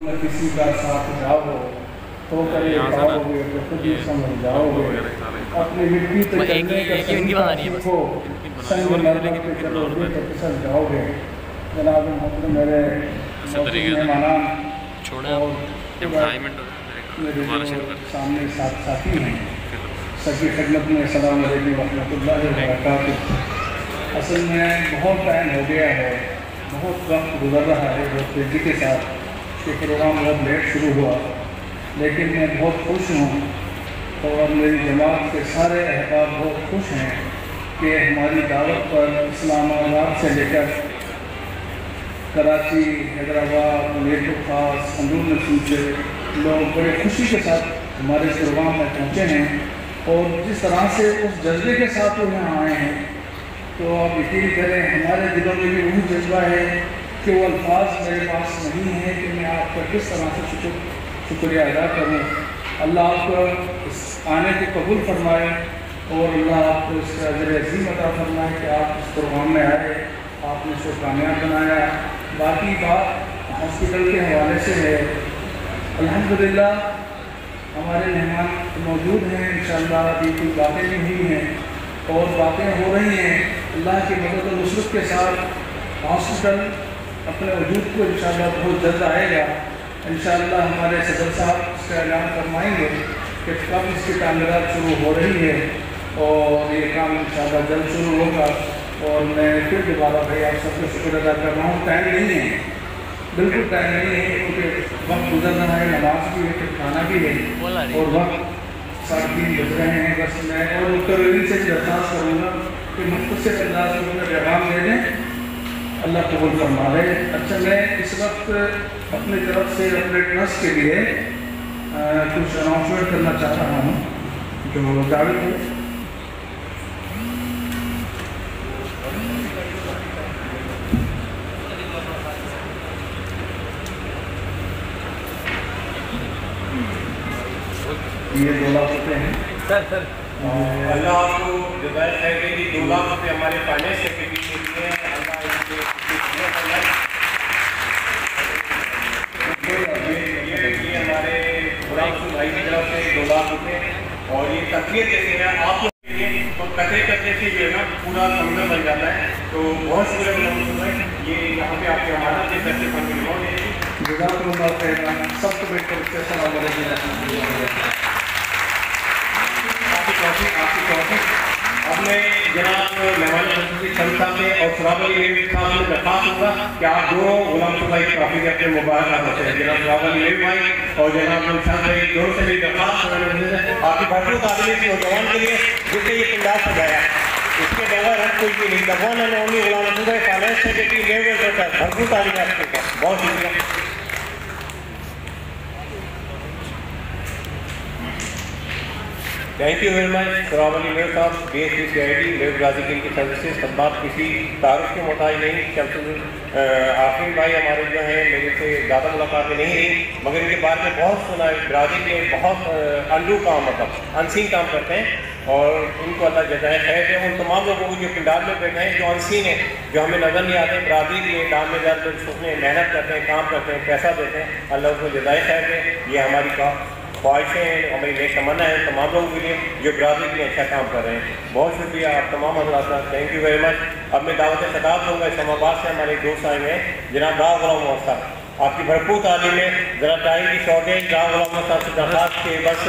किसी का साथ जाओ तो करे पाओगे तो खुद ही समझ जाओगे। अपनी मिट्टी पे चलने का सलीका सीखो, संग मरमत पे चलोगे तो फिसल जाओगे। जनाब मोहतरम मेरे मेहमान और मेरे जो सामने साथी हैं सबकी खिदमत में अस्सलाम वालेकुम व रहमतुल्लाहि व बरकातुहू। असल में बहुत टाइम हो गया है, बहुत वक्त गुजर रहा है बहुत तेज़ी के साथ कि प्रोग्राम बहुत लेट शुरू हुआ, लेकिन मैं बहुत खुश हूँ और मेरी जमात के सारे अहबाब बहुत खुश हैं कि हमारी दावत पर इस्लामाबाद से लेकर कराची, हैदराबाद, लेटो खास, अंदूर नसीब से लोग बड़े खुशी के साथ हमारे प्रोग्राम में पहुँचे हैं और जिस तरह से उस जज्बे के साथ वो यहाँ आए हैं तो आप यकीन करें हमारे दिलों में भी वही जज्बा है कि वो अल्फाज मेरे पास नहीं है कि मैं आपका किस तरह से शुक्रिया अदा करूँ। अल्लाह आपको इस आने को कबूल फरमाए और अल्लाह आपको इसका अजर अज़ीम अता फरमाए कि आप इस प्रोग्राम में आए, आपने इसको कामयाब बनाया। बाकी बात हॉस्पिटल के हवाले से है, अल्हम्दुलिल्लाह हमारे मेहमान मौजूद हैं, इंशाअल्लाह अभी कुछ बातें भी हुई हैं और बातें हो रही हैं। अल्लाह की मदद और नुसरत के साथ हॉस्पिटल अपने वजूद को इंशाअल्लाह बहुत जल्द आएगा। इंशाअल्लाह हमारे सदर साहब इसका ऐलान फरमाएंगे कि कब इसकी तामीरात शुरू हो रही है और ये काम इंशाअल्लाह जल्द शुरू होगा। और मैं फिर दोबारा भाई आप सबको शुक्र अदा कर रहा हूँ। टाइम नहीं है, बिल्कुल टाइम नहीं है क्योंकि वक्त गुजर रहा है, नमाज भी है, फिर खाना भी है और वक्त 3:30 बज रहे हैं। बस मैं और मुकर्रीन से दरख्वास्त करूँगा कि मुख्तसर अंदाज में अपना पैगाम दे दें, अल्लाह कबूल फरमा ले। अच्छा, मैं इस वक्त अपनी तरफ से अपने ट्रस्ट के लिए कुछ अनाउंसमेंट करना चाह रहा हूँ जो दावत है। ये 2 लाख रुपये हैं सर। अल्लाह आपको जज़ाए खैर देगी। 2 लाख रुपये हमारे फाइनेंस सेक्रेटरी के लिए अल्लाह इनके ये हमारे गुलाम भाई की तरफ से 2 लाख रुपये और ये तकरीर देते हैं आप लोग के लिए। तो कतरे करने से जो है ना पूरा समझ बन जाता है। तो बहुत शुक्रिया गुलाम भाई, ये यहाँ पे आपके हमारा से करके सबको बैठकर अब मैं जनाब मेहमान संस्था से और सराब अली साहब से दरख्वास्त दूँगा कि आप दोनों गुलाम भाई काफ़ी अपने मुबारक होते हैं। जनाब सराब अली भाई और जनाब नौशाद भाई दोनों से भी दरख्वास्त आपकी भरपूर तालीम से नौजवान के लिए जिसने ये पंडाल सजाया इसके बगैर हम कोई भी नहीं। दफान ओनली गुलाम भाई फाइनेंस सेक्रेटरी लेवल पर भरपूर तालीम आपके पास। बहुत शुक्रिया। थैंक यू वेरी मच सराब अली मेयर साहब, BSPCID लेव गाजी की सर्विसेज खदमात किसी तारुफ के मोहताज नहीं। शमसुल आफरीन भाई हमारे जो हैं मेरे से ज़्यादा मुलाकातें नहीं रही मगर इनके बारे में बहुत सुना है। ब्राज़ील में बहुत अंडू काम मतलब अनसीन काम करते हैं और उनको अल्लाह जज़ाए खैर दे। उन तमाम लोगों को जो पंडाल में बैठे हैं जो अनसीन है, जो हमें नज़र नहीं आते, ब्राज़ील में काम में ज़्यादा उसमें मेहनत करते हैं, काम करते हैं, पैसा देते हैं, अल्लाह उसको जज़ाए खैर दे। ये हमारी ख्वाहिशें हैं, हमारी नेक तमन्ना है तमाम लोगों के लिए जो ब्राज़ील में अच्छा काम कर रहे हैं। बहुत शुक्रिया आप तमाम हज़रात का, थैंक यू वेरी मच। अब मैं दावत खिताब दूँगा इस्लामाबाद से हमारे दोस्त आए हैं जनाब राव गुलाम मोहम्मद साहब। आपकी भरपूर तालीम में ज़रा टाइम की शॉर्टेज राव गुलाम मोहम्मद साहब से दरख्वास्त के बस